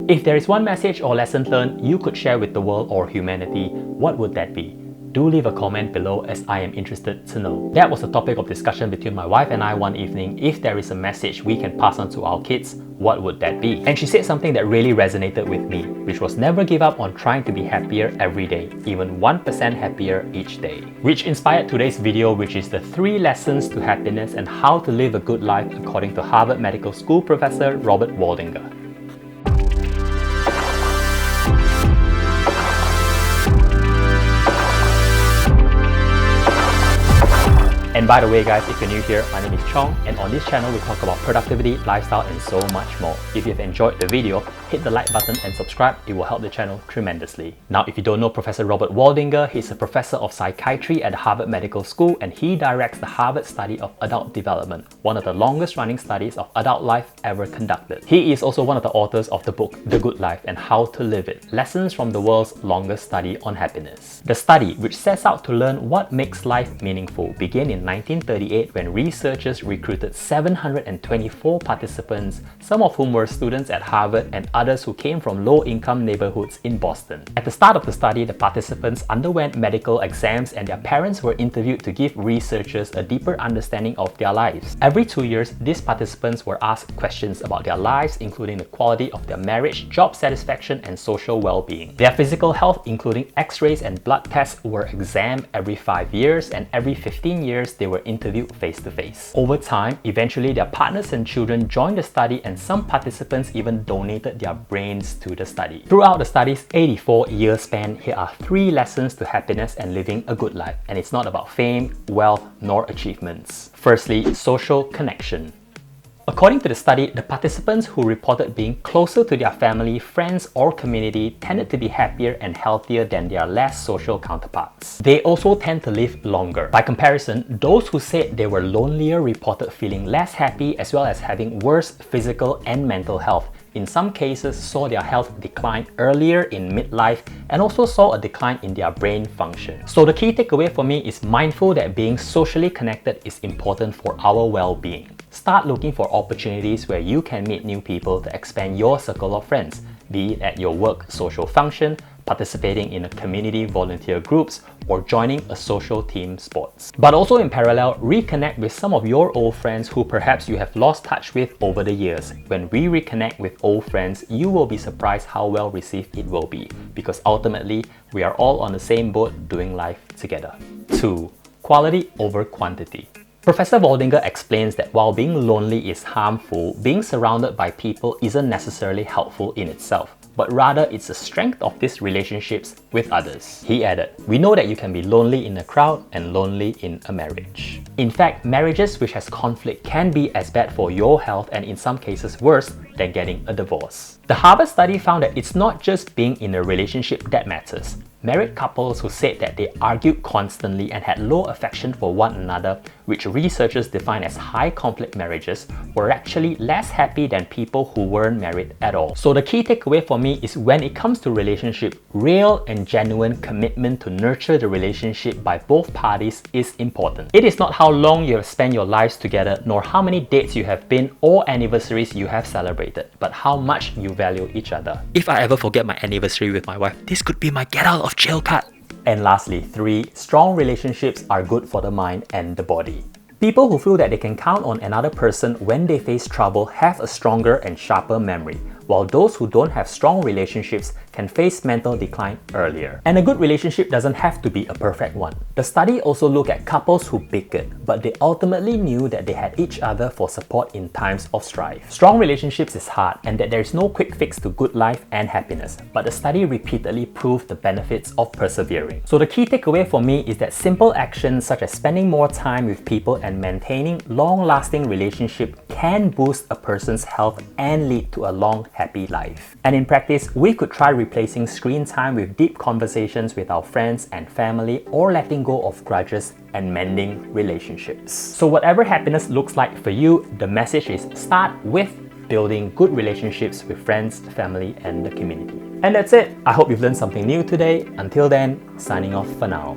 If there is one message or lesson learned you could share with the world or humanity, what would that be? Do leave a comment below as I am interested to know. That was a topic of discussion between my wife and I one evening. If there is a message we can pass on to our kids, what would that be? And she said something that really resonated with me, which was never give up on trying to be happier every day, even 1% happier each day. Which inspired today's video, which is the 3 lessons to happiness and how to live a good life according to Harvard Medical School professor Robert Waldinger. And by the way guys, if you're new here, my name is Chong, and on this channel we talk about productivity, lifestyle and so much more. If you've enjoyed the video, hit the like button and subscribe, it will help the channel tremendously. Now if you don't know Professor Robert Waldinger, he's a professor of psychiatry at Harvard Medical School and he directs the Harvard Study of Adult Development, one of the longest running studies of adult life ever conducted. He is also one of the authors of the book The Good Life and How to Live It, Lessons from the World's Longest Study on Happiness. The study, which sets out to learn what makes life meaningful, began in 1938 when researchers recruited 724 participants, some of whom were students at Harvard and others who came from low-income neighborhoods in Boston. At the start of the study, the participants underwent medical exams and their parents were interviewed to give researchers a deeper understanding of their lives. Every 2 years, these participants were asked questions about their lives, including the quality of their marriage, job satisfaction, and social well-being. Their physical health, including x-rays and blood tests, were examined every 5 years, and every 15 years they were interviewed face-to-face. Over time, eventually their partners and children joined the study and some participants even donated their brains to the study. Throughout the study's 84-year span, here are 3 lessons to happiness and living a good life. And it's not about fame, wealth, nor achievements. Firstly, social connection. According to the study, the participants who reported being closer to their family, friends, or community tended to be happier and healthier than their less social counterparts. They also tend to live longer. By comparison, those who said they were lonelier reported feeling less happy as well as having worse physical and mental health. In some cases, saw their health decline earlier in midlife and also saw a decline in their brain function. So the key takeaway for me is mindful that being socially connected is important for our well-being. Start looking for opportunities where you can meet new people to expand your circle of friends, be it at your work social function, participating in a community volunteer groups, or joining a social team sports. But also in parallel, reconnect with some of your old friends who perhaps you have lost touch with over the years. When we reconnect with old friends, you will be surprised how well received it will be, because ultimately, we are all on the same boat doing life together. 2. Quality over quantity. Professor Waldinger explains that while being lonely is harmful, being surrounded by people isn't necessarily helpful in itself, but rather it's the strength of these relationships with others. He added, "We know that you can be lonely in a crowd and lonely in a marriage." In fact, marriages which has conflict can be as bad for your health and in some cases worse than getting a divorce. The Harvard study found that it's not just being in a relationship that matters. Married couples who said that they argued constantly and had low affection for one another, which researchers define as high conflict marriages, were actually less happy than people who weren't married at all. So the key takeaway for me is when it comes to relationship, real and genuine commitment to nurture the relationship by both parties is important. It is not how long you have spent your lives together, nor how many dates you have been or anniversaries you have celebrated, but how much you value each other. If I ever forget my anniversary with my wife, this could be my get out of jail card. And lastly, 3. Strong relationships are good for the mind and the body. People who feel that they can count on another person when they face trouble have a stronger and sharper memory, while those who don't have strong relationships can face mental decline earlier. And a good relationship doesn't have to be a perfect one. The study also looked at couples who bickered, but they ultimately knew that they had each other for support in times of strife. Strong relationships is hard and that there is no quick fix to good life and happiness, but the study repeatedly proved the benefits of persevering. So the key takeaway for me is that simple actions such as spending more time with people and maintaining long-lasting relationship can boost a person's health and lead to a long, happy life. And in practice, we could try replacing screen time with deep conversations with our friends and family, or letting go of grudges and mending relationships. So whatever happiness looks like for you, the message is start with building good relationships with friends, family, and the community. And that's it. I hope you've learned something new today. Until then, signing off for now.